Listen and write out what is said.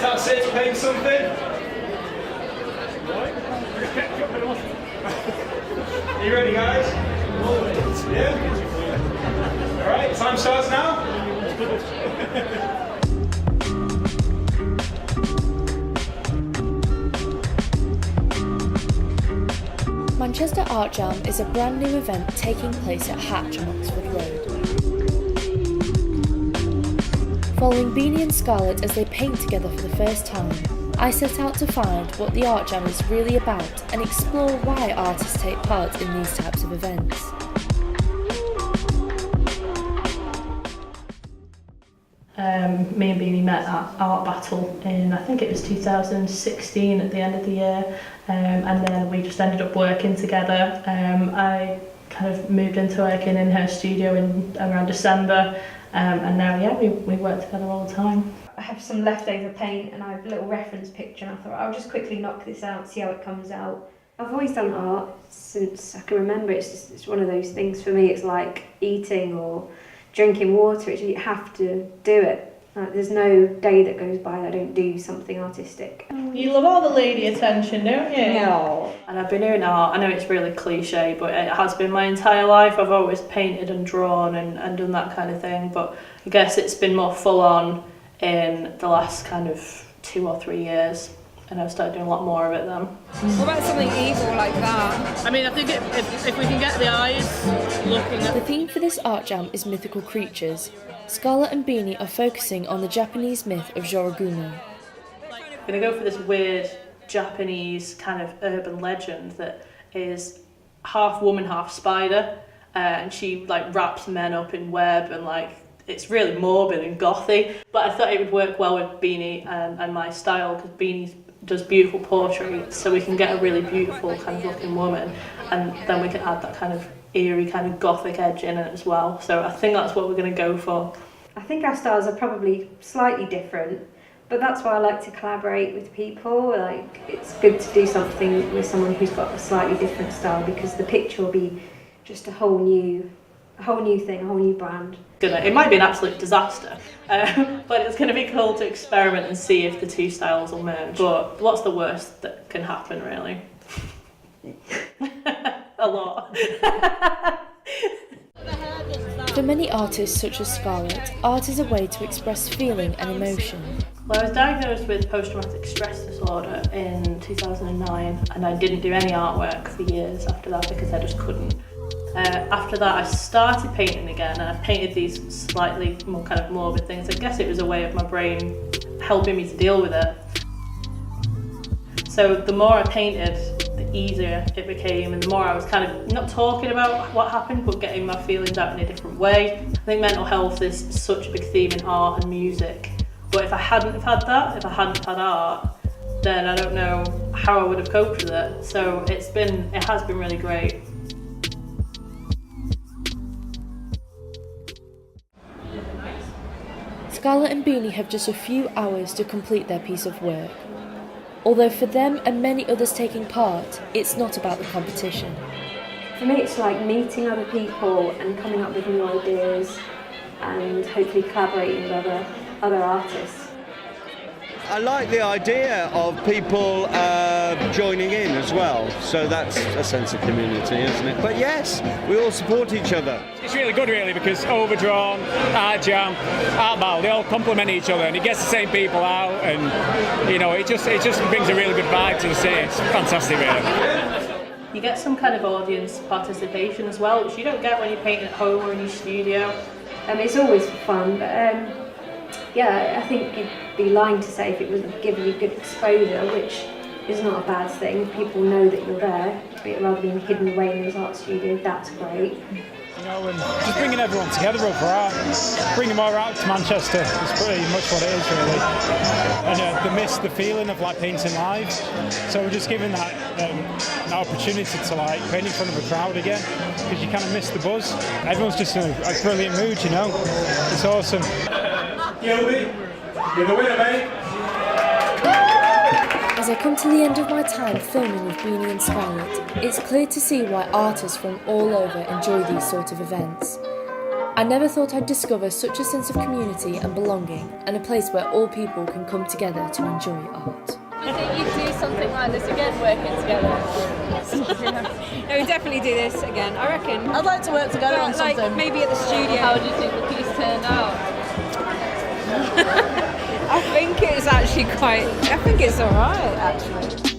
minutes, that's it, paint something. Are you ready, guys? Yeah? Alright, time starts now. Manchester Art Jam is a brand new event taking place at Hatch on Oxford Road. Following Beany and Scarlet as they paint together for the first time, I set out to find what the Art Jam is really about and explore why artists take part in these types of events. Me and Beany met at Art Battle in, I think it was 2016 at the end of the year, and then we just ended up working together. I kind of moved into working in her studio in around December, and now, yeah, we work together all the time. I have some leftover paint and I have a little reference picture, and I thought I'll just quickly knock this out, see how it comes out. I've always done art since I can remember. It's one of those things for me. It's like eating or drinking water. You have to do it. There's no day that goes by that I don't do something artistic. You love all the lady attention, don't you? No. And I've been doing art, I know it's really cliche, but it has been my entire life. I've always painted and drawn and done that kind of thing, but I guess it's been more full on in the last kind of 2 or 3 years, and I've started doing a lot more of it then. What about something evil like that? I mean, I think if we can get the eyes looking at... The theme for this art jam is mythical creatures. Scarlet and Beany are focusing on the Japanese myth of Jorogumo. I'm going to go for this weird Japanese kind of urban legend that is half woman, half spider, and she like wraps men up in web, and like it's really morbid and gothy. But I thought it would work well with Beany and my style, because Beany does beautiful portraits, so we can get a really beautiful kind of looking woman, and then we can add that kind of eerie kind of gothic edge in it as well. So I think that's what we're going to go for. I think our styles are probably slightly different, but that's why I like to collaborate with people. Like, it's good to do something with someone who's got a slightly different style, because the picture will be just a whole new thing, a whole new brand. It might be an absolute disaster, but it's going to be cool to experiment and see if the two styles will merge. But what's the worst that can happen, really? A lot. For many artists such as Scarlet, art is a way to express feeling and emotion. Well, I was diagnosed with post-traumatic stress disorder in 2009, and I didn't do any artwork for years after that because I just couldn't. After that, I started painting again, and I painted these slightly more kind of morbid things. I guess it was a way of my brain helping me to deal with it. So the more I painted, the easier it became, and the more I was kind of not talking about what happened, but getting my feelings out in a different way. I think mental health is such a big theme in art and music, but if I hadn't have had that, if I hadn't had art, then I don't know how I would have coped with it. So it has been really great. Scarlet and Beany have just a few hours to complete their piece of work. Although for them and many others taking part, it's not about the competition. For me, it's like meeting other people and coming up with new ideas, and hopefully collaborating with other artists. I like the idea of people joining in as well, so that's a sense of community, isn't it? But yes, we all support each other. It's really good, really, because Overdrawn, Art Jam, Art Battle, they all complement each other, and it gets the same people out, and you know, it just brings a really good vibe to the city. It's fantastic, really. You get some kind of audience participation as well, which you don't get when you're painting at home or in your studio. It's always fun, but yeah, I think you'd be lying to say if it wasn't giving you good exposure, which is not a bad thing. If people know that you're there, rather than hidden away in those art studios, that's great. You know, and just bringing everyone together over art, bringing more art to Manchester is pretty much what it is, really. And they miss the feeling of like painting live, so we're just giving that an opportunity to like paint in front of a crowd again, because you kind of miss the buzz. Everyone's just in a brilliant mood, you know. It's awesome. Gilby, you're the winner, mate. As I come to the end of my time filming with Beany and Scarlet, it's clear to see why artists from all over enjoy these sort of events. I never thought I'd discover such a sense of community and belonging, and a place where all people can come together to enjoy art. Do you think you'd do something like this again, working together? No, we definitely do this again, I reckon. I'd like to work together on Like something. maybe at the studio. How do you think the piece turned out? I think it's actually I think it's alright actually.